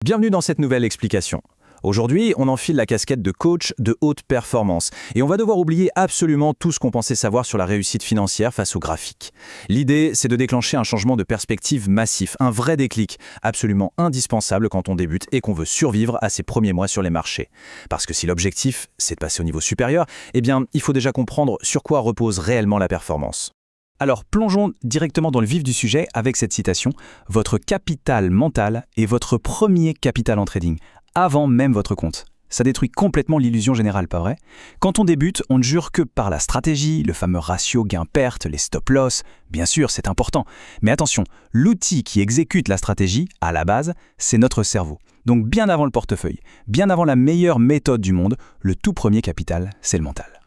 Bienvenue dans cette nouvelle explication. Aujourd'hui, on enfile la casquette de coach de haute performance et on va devoir oublier absolument tout ce qu'on pensait savoir sur la réussite financière face au graphique. L'idée, c'est de déclencher un changement de perspective massif, un vrai déclic, absolument indispensable quand on débute et qu'on veut survivre à ses premiers mois sur les marchés. Parce que si l'objectif, c'est de passer au niveau supérieur, eh bien, il faut déjà comprendre sur quoi repose réellement la performance. Alors, plongeons directement dans le vif du sujet avec cette citation. Votre capital mental est votre premier capital en trading, avant même votre compte. Ça détruit complètement l'illusion générale, pas vrai? Quand on débute, on ne jure que par la stratégie, le fameux ratio gain-perte, les stop-loss. Bien sûr, c'est important. Mais attention, l'outil qui exécute la stratégie, à la base, c'est notre cerveau. Donc bien avant le portefeuille, bien avant la meilleure méthode du monde, le tout premier capital, c'est le mental.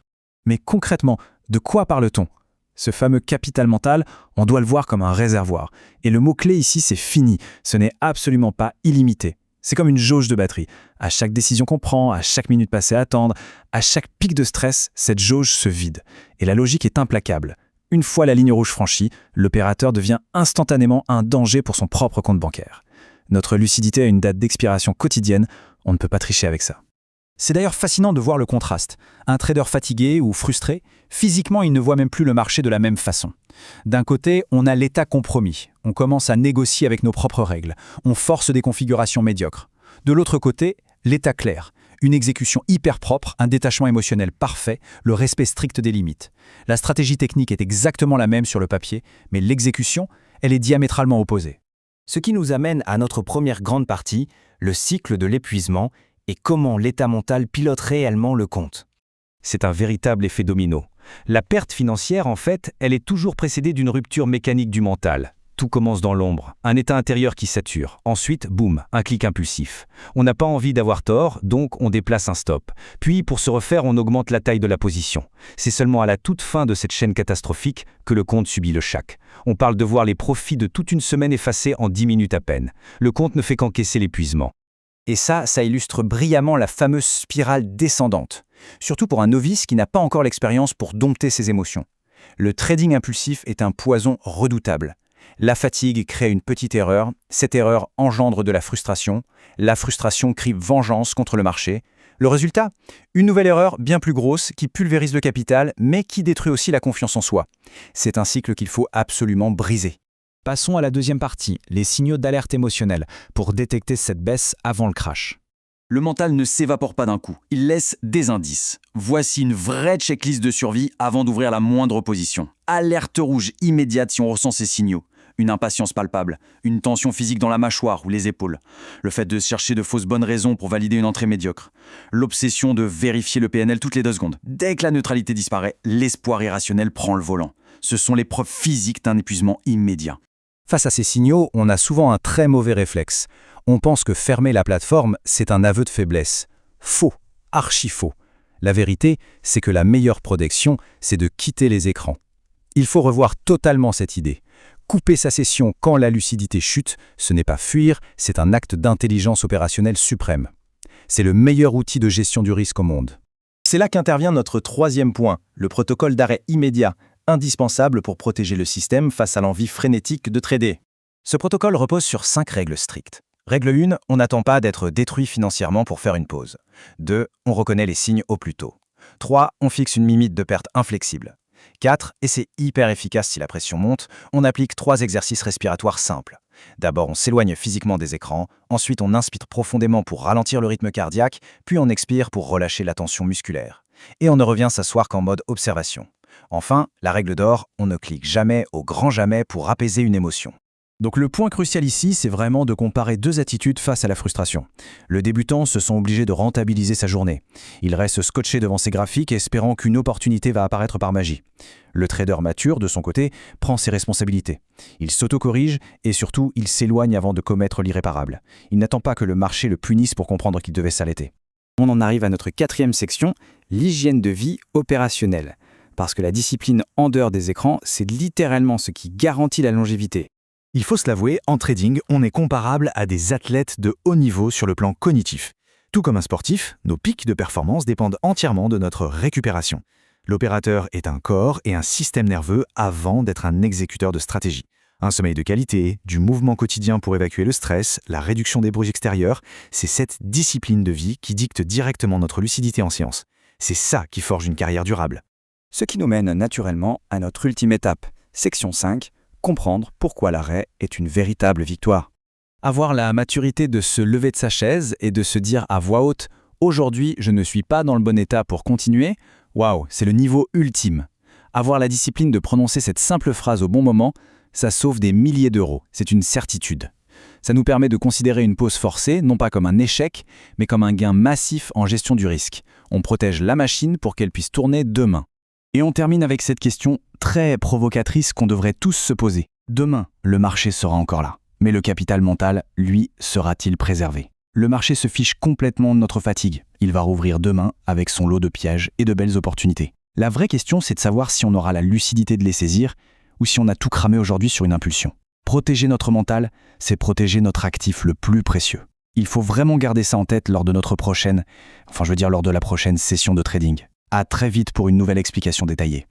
Mais concrètement, de quoi parle-t-on? Ce fameux capital mental, on doit le voir comme un réservoir. Et le mot-clé ici, c'est fini. Ce n'est absolument pas illimité. C'est comme une jauge de batterie. À chaque décision qu'on prend, à chaque minute passée à attendre, à chaque pic de stress, cette jauge se vide. Et la logique est implacable. Une fois la ligne rouge franchie, l'opérateur devient instantanément un danger pour son propre compte bancaire. Notre lucidité a une date d'expiration quotidienne, on ne peut pas tricher avec ça. C'est d'ailleurs fascinant de voir le contraste. Un trader fatigué ou frustré, physiquement, il ne voit même plus le marché de la même façon. D'un côté, on a l'état compromis. On commence à négocier avec nos propres règles. On force des configurations médiocres. De l'autre côté, l'état clair. Une exécution hyper propre, un détachement émotionnel parfait, le respect strict des limites. La stratégie technique est exactement la même sur le papier, mais l'exécution, elle est diamétralement opposée. Ce qui nous amène à notre première grande partie, le cycle de l'épuisement, et comment l'état mental pilote réellement le compte. C'est un véritable effet domino. La perte financière, en fait, elle est toujours précédée d'une rupture mécanique du mental. Tout commence dans l'ombre, un état intérieur qui sature. Ensuite, boum, un clic impulsif. On n'a pas envie d'avoir tort, donc on déplace un stop. Puis, pour se refaire, on augmente la taille de la position. C'est seulement à la toute fin de cette chaîne catastrophique que le compte subit le choc. On parle de voir les profits de toute une semaine effacés en 10 minutes à peine. Le compte ne fait qu'encaisser l'épuisement. Et ça illustre brillamment la fameuse spirale descendante, surtout pour un novice qui n'a pas encore l'expérience pour dompter ses émotions. Le trading impulsif est un poison redoutable. La fatigue crée une petite erreur, cette erreur engendre de la frustration crie vengeance contre le marché. Le résultat? Une nouvelle erreur bien plus grosse qui pulvérise le capital, mais qui détruit aussi la confiance en soi. C'est un cycle qu'il faut absolument briser. Passons à la deuxième partie, les signaux d'alerte émotionnelle, pour détecter cette baisse avant le crash. Le mental ne s'évapore pas d'un coup, il laisse des indices. Voici une vraie checklist de survie avant d'ouvrir la moindre position. Alerte rouge immédiate si on ressent ces signaux. Une impatience palpable, une tension physique dans la mâchoire ou les épaules. Le fait de chercher de fausses bonnes raisons pour valider une entrée médiocre. L'obsession de vérifier le PNL toutes les 2 secondes. Dès que la neutralité disparaît, l'espoir irrationnel prend le volant. Ce sont les preuves physiques d'un épuisement immédiat. Face à ces signaux, on a souvent un très mauvais réflexe. On pense que fermer la plateforme, c'est un aveu de faiblesse. Faux, archi faux. La vérité, c'est que la meilleure protection, c'est de quitter les écrans. Il faut revoir totalement cette idée. Couper sa session quand la lucidité chute, ce n'est pas fuir, c'est un acte d'intelligence opérationnelle suprême. C'est le meilleur outil de gestion du risque au monde. C'est là qu'intervient notre troisième point, le protocole d'arrêt immédiat, indispensable pour protéger le système face à l'envie frénétique de trader. Ce protocole repose sur 5 règles strictes. Règle 1, on n'attend pas d'être détruit financièrement pour faire une pause. 2, on reconnaît les signes au plus tôt. 3, on fixe une limite de perte inflexible. 4, et c'est hyper efficace si la pression monte, on applique 3 exercices respiratoires simples. D'abord, on s'éloigne physiquement des écrans, ensuite on inspire profondément pour ralentir le rythme cardiaque, puis on expire pour relâcher la tension musculaire. Et on ne revient s'asseoir qu'en mode observation. Enfin, la règle d'or, on ne clique jamais au grand jamais pour apaiser une émotion. Donc le point crucial ici, c'est vraiment de comparer 2 attitudes face à la frustration. Le débutant se sent obligé de rentabiliser sa journée. Il reste scotché devant ses graphiques espérant qu'une opportunité va apparaître par magie. Le trader mature, de son côté, prend ses responsabilités. Il s'auto-corrige et surtout, il s'éloigne avant de commettre l'irréparable. Il n'attend pas que le marché le punisse pour comprendre qu'il devait s'arrêter. On en arrive à notre 4e section, l'hygiène de vie opérationnelle. Parce que la discipline en dehors des écrans, c'est littéralement ce qui garantit la longévité. Il faut se l'avouer, en trading, on est comparable à des athlètes de haut niveau sur le plan cognitif. Tout comme un sportif, nos pics de performance dépendent entièrement de notre récupération. L'opérateur est un corps et un système nerveux avant d'être un exécuteur de stratégie. Un sommeil de qualité, du mouvement quotidien pour évacuer le stress, la réduction des bruits extérieurs, c'est cette discipline de vie qui dicte directement notre lucidité en séance. C'est ça qui forge une carrière durable. Ce qui nous mène naturellement à notre ultime étape, section 5, comprendre pourquoi l'arrêt est une véritable victoire. Avoir la maturité de se lever de sa chaise et de se dire à voix haute « Aujourd'hui, je ne suis pas dans le bon état pour continuer », waouh, c'est le niveau ultime. Avoir la discipline de prononcer cette simple phrase au bon moment, ça sauve des milliers d'euros, c'est une certitude. Ça nous permet de considérer une pause forcée, non pas comme un échec, mais comme un gain massif en gestion du risque. On protège la machine pour qu'elle puisse tourner demain. Et on termine avec cette question très provocatrice qu'on devrait tous se poser. Demain, le marché sera encore là. Mais le capital mental, lui, sera-t-il préservé? Le marché se fiche complètement de notre fatigue. Il va rouvrir demain avec son lot de pièges et de belles opportunités. La vraie question, c'est de savoir si on aura la lucidité de les saisir ou si on a tout cramé aujourd'hui sur une impulsion. Protéger notre mental, c'est protéger notre actif le plus précieux. Il faut vraiment garder ça en tête lors de lors de la prochaine session de trading. À très vite pour une nouvelle explication détaillée.